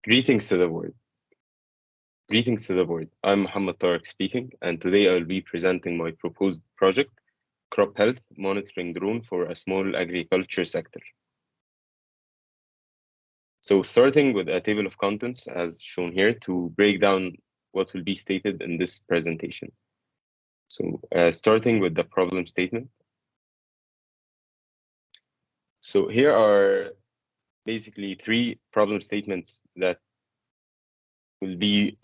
Greetings to the board. Greetings to the board. I'm Muhammad Tariq speaking, and today I'll be presenting my proposed project, Crop Health Monitoring Drone for a Small Agriculture Sector. So starting with a table of contents as shown here to break down what will be stated in this presentation. So starting with the problem statement. So here are basically three problem statements that will be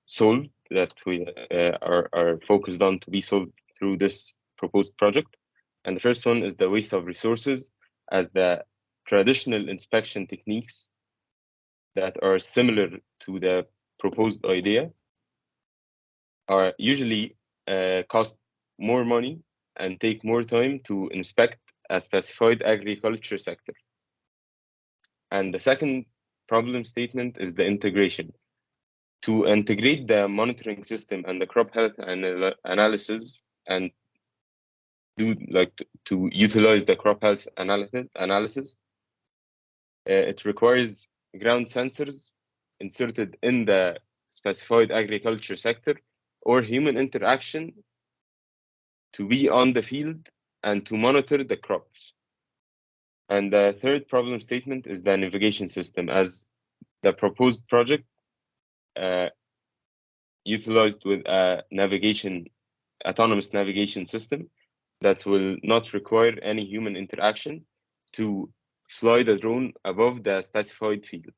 solved, that we are focused on to be solved through this proposed project. And the first one is the waste of resources, as the traditional inspection techniques that are similar to the proposed idea are usually cost more money and take more time to inspect a specified agriculture sector. And the second problem statement is the integration. To integrate the monitoring system and the crop health analysis and to utilize the crop health analysis, it requires ground sensors inserted in the specified agriculture sector or human interaction to be on the field and to monitor the crops. And the third problem statement is the navigation system, as the proposed project utilized with a autonomous navigation system that will not require any human interaction to fly the drone above the specified field.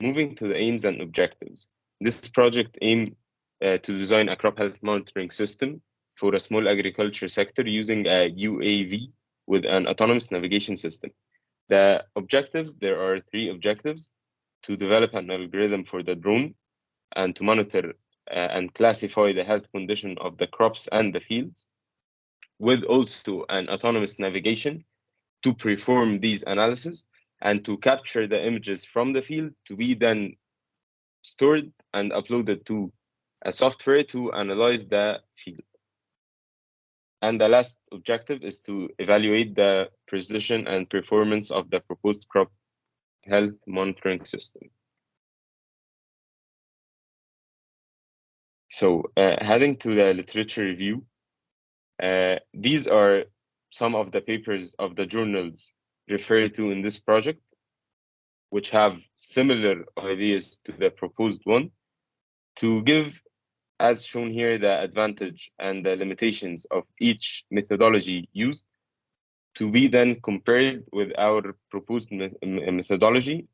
Moving to the aims and objectives. This project aims to design a crop health monitoring system for a small agriculture sector using a UAV with an autonomous navigation system. The objectives, there are three objectives: to develop an algorithm for the drone and to monitor and classify the health condition of the crops and the fields, with also an autonomous navigation to perform these analyses and to capture the images from the field to be then stored and uploaded to a software to analyze the field. And the last objective is to evaluate the precision and performance of the proposed crop health monitoring system. So heading to the literature review, these are some of the papers of the journals referred to in this project, which have similar ideas to the proposed one, to give, as shown here, the advantage and the limitations of each methodology used, to be then compared with our proposed methodology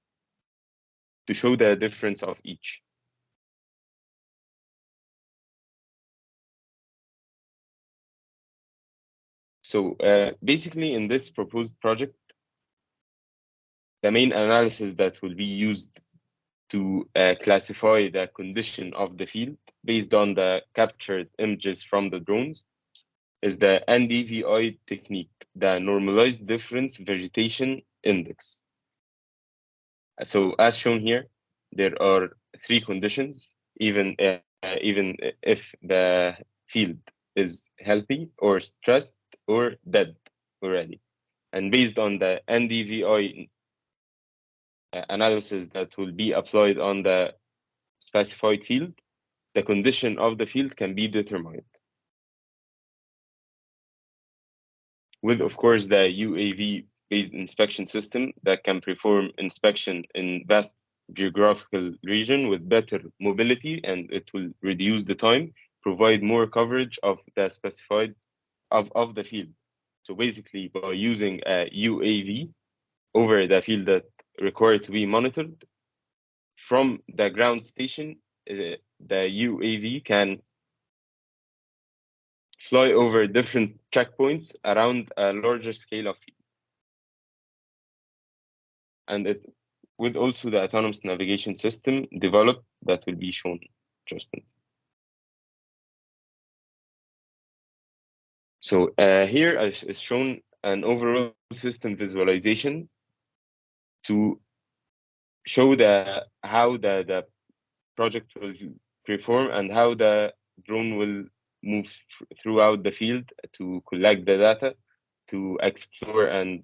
to show the difference of each. So basically in this proposed project, the main analysis that will be used to classify the condition of the field based on the captured images from the drones is the NDVI technique, the Normalized Difference Vegetation Index. So as shown here, there are three conditions, even if the field is healthy or stressed or dead already. And based on the NDVI analysis that will be applied on the specified field, the condition of the field can be determined. With, of course, the UAV-based inspection system that can perform inspection in vast geographical region with better mobility, and it will reduce the time, provide more coverage of the specified of the field. So basically, by using a UAV over the field that required to be monitored from the ground station, the UAV can fly over different checkpoints around a larger scale of field. And it with also the autonomous navigation system developed that will be shown just in. So here is shown an overall system visualization to show how the project will perform and how the drone will move throughout the field to collect the data, to explore and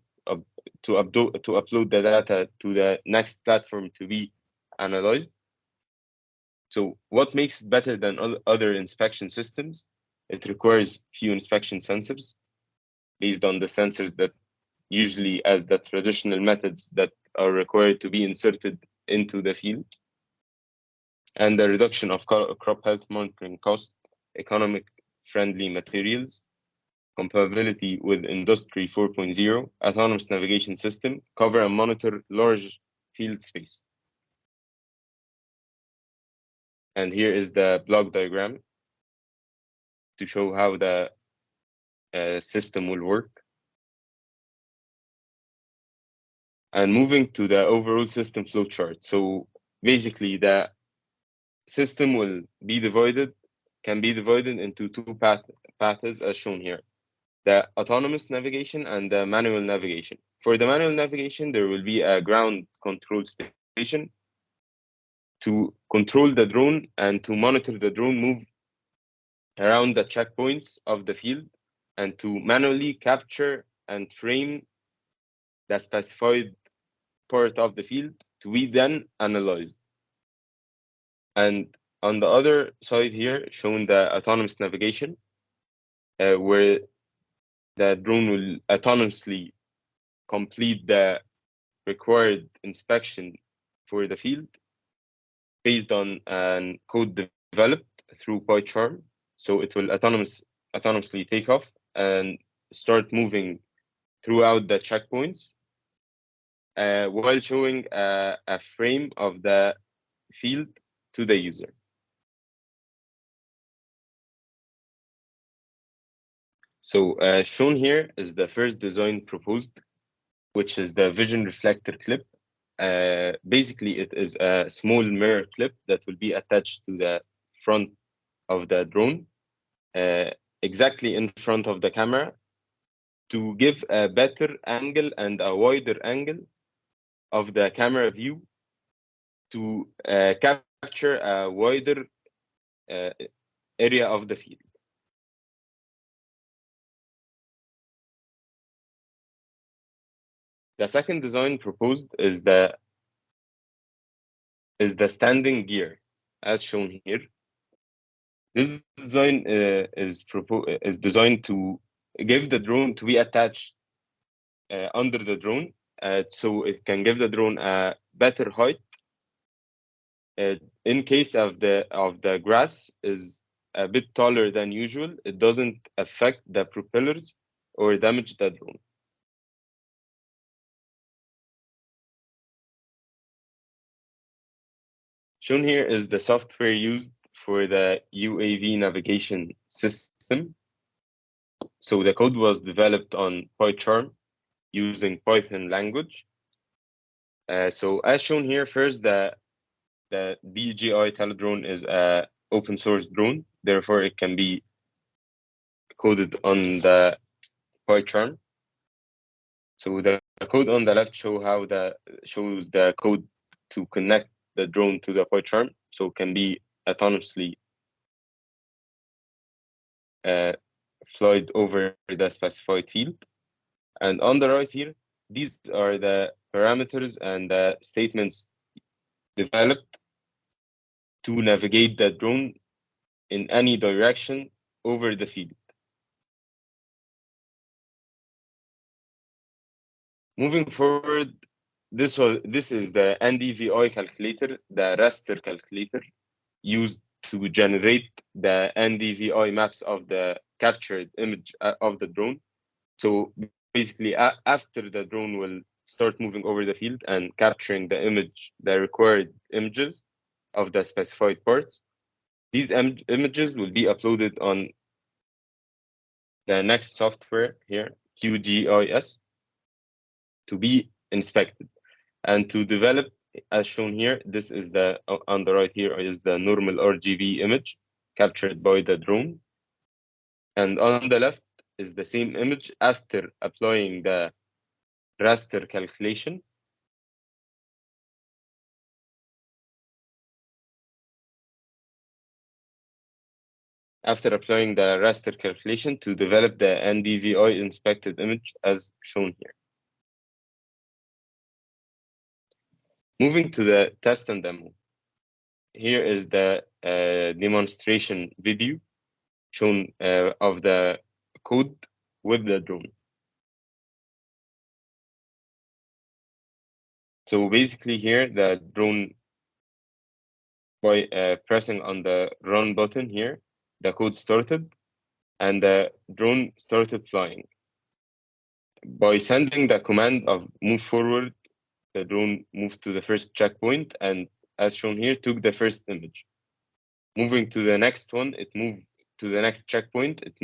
upload the data to the next platform to be analyzed. So what makes it better than other inspection systems? It requires few inspection sensors based on the sensors that usually as the traditional methods that are required to be inserted into the field, and the reduction of crop health monitoring cost, economic friendly materials, compatibility with Industry 4.0, autonomous navigation system, cover and monitor large field space. And here is the block diagram to show how the system will work. And moving to the overall system flow chart. So basically the system will be can be divided into two paths as shown here. The autonomous navigation and the manual navigation. For the manual navigation, there will be a ground control station to control the drone and to monitor the drone move around the checkpoints of the field and to manually capture and frame the specified part of the field to be then analyzed. And on the other side here, shown the autonomous navigation, where the drone will autonomously complete the required inspection for the field based on a code developed through PyCharm. So it will autonomously take off and start moving throughout the checkpoints while showing a frame of the field to the user. So shown here is the first design proposed, which is the vision reflector clip. Basically, it is a small mirror clip that will be attached to the front of the drone, exactly in front of the camera, to give a better angle and a wider angle of the camera view to capture a wider area of the field. The second design proposed is the standing gear, as shown here. This design is designed to give the drone to be attached under the drone, so it can give the drone a better height. In case of the grass is a bit taller than usual, it doesn't affect the propellers or damage the drone. Shown here is the software used for the UAV navigation system. So the code was developed on PyCharm using Python language. So as shown here, first the DJI Teledrone is a open source drone, therefore it can be coded on the PyCharm. So the code on the left shows the code to connect the drone to the PyCharm, so it can be autonomously flied over the specified field. And on the right here, these are the parameters and the statements developed to navigate the drone in any direction over the field. Moving forward, this is the NDVI calculator, the raster calculator used to generate the NDVI maps of the captured image of the drone. So basically, after the drone will start moving over the field and capturing the required images of the specified parts, these images will be uploaded on the next software here, QGIS, to be inspected and to develop, as shown here. This is on the right here is the normal RGB image captured by the drone, and on the left is the same image after applying the raster calculation. After applying the raster calculation to develop the NDVI inspected image as shown here. Moving to the test and demo. Here is the demonstration video shown of the code with the drone. So basically here, the drone, by pressing on the run button here, the code started and the drone started flying. By sending the command of move forward, the drone moved to the first checkpoint and, as shown here, took the first image. Moving to the next one, it moved to the next checkpoint. It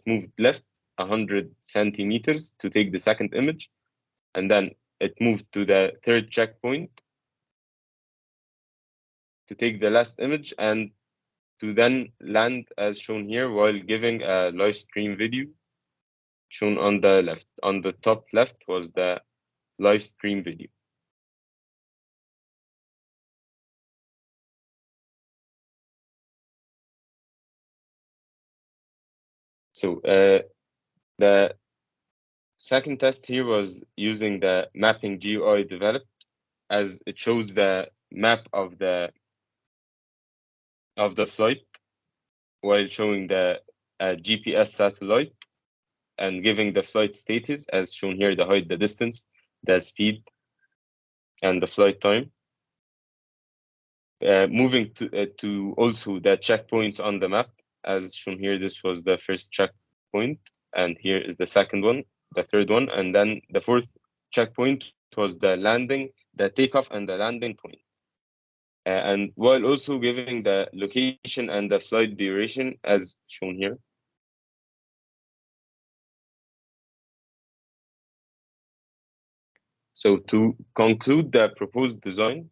moved left 100 centimeters to take the second image, and then it moved to the third checkpoint to take the last image and to then land as shown here while giving a live stream video shown on the left. On the top left was the live stream video. So the second test here was using the mapping GUI developed, as it shows the map of the flight while showing the GPS satellite and giving the flight status as shown here: the height, the distance, the speed, and the flight time. Moving to also the checkpoints on the map as shown here. This was the first checkpoint, and here is the second one, the third one, and then the fourth checkpoint was the landing, the takeoff and the landing point. And while also giving the location and the flight duration as shown here. So to conclude the proposed design,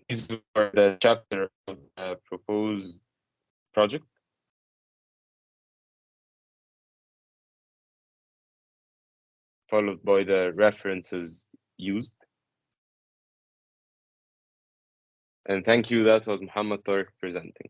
these are the chapter of the proposed project. Followed by the references used. And thank you, that was Muhammad Tariq presenting.